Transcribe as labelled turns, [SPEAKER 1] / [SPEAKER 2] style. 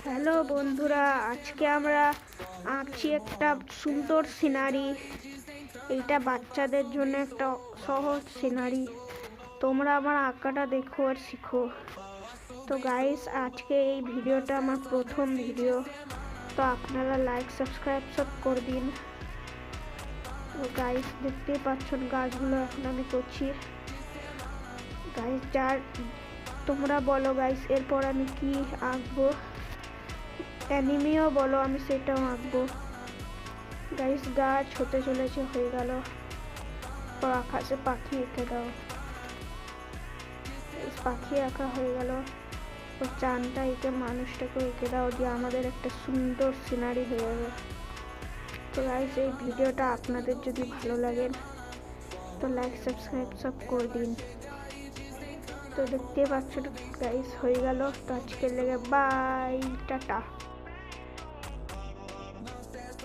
[SPEAKER 1] Hello বন্ধুরা, আজকে আমরা আঁকছি একটা সুন্দর সিনারি। এইটা বাচ্চাদের জন্য একটা সহজ সিনারি। তোমরা আমার আঁকাটা দেখো আর শিখো। তো গাইস, আজকে এই ভিডিওটা আমার প্রথম ভিডিও, তো আপনারা লাইক সাবস্ক্রাইব সব করে দিন। তো গাইস, দেখতেই পাচ্ছেন গাছগুলো এখন আমি করছি। গাইস, তোমরা বলো গাইস, এরপর আমি কি আঁকবো। অ্যানিমিও বলো, আমি সেটাও আঁকবো। গাইস, গাছ হতে চলেছে, হয়ে গেল। আকাশে পাখি এঁকে দাও। পাখি আঁকা হয়ে গেল। চানটা এঁকে মানুষটাকে এঁকে দাও, দিয়ে আমাদের একটা সুন্দর সিনারি হয়ে যাবে। তো গাইস, এই ভিডিওটা আপনাদের যদি ভালো লাগে তো লাইক সাবস্ক্রাইব সব করে দিন। তো দেখতে পাচ্ছ গাইস, হয়ে গেল। তো আজকের লেগে বাই, টাটা।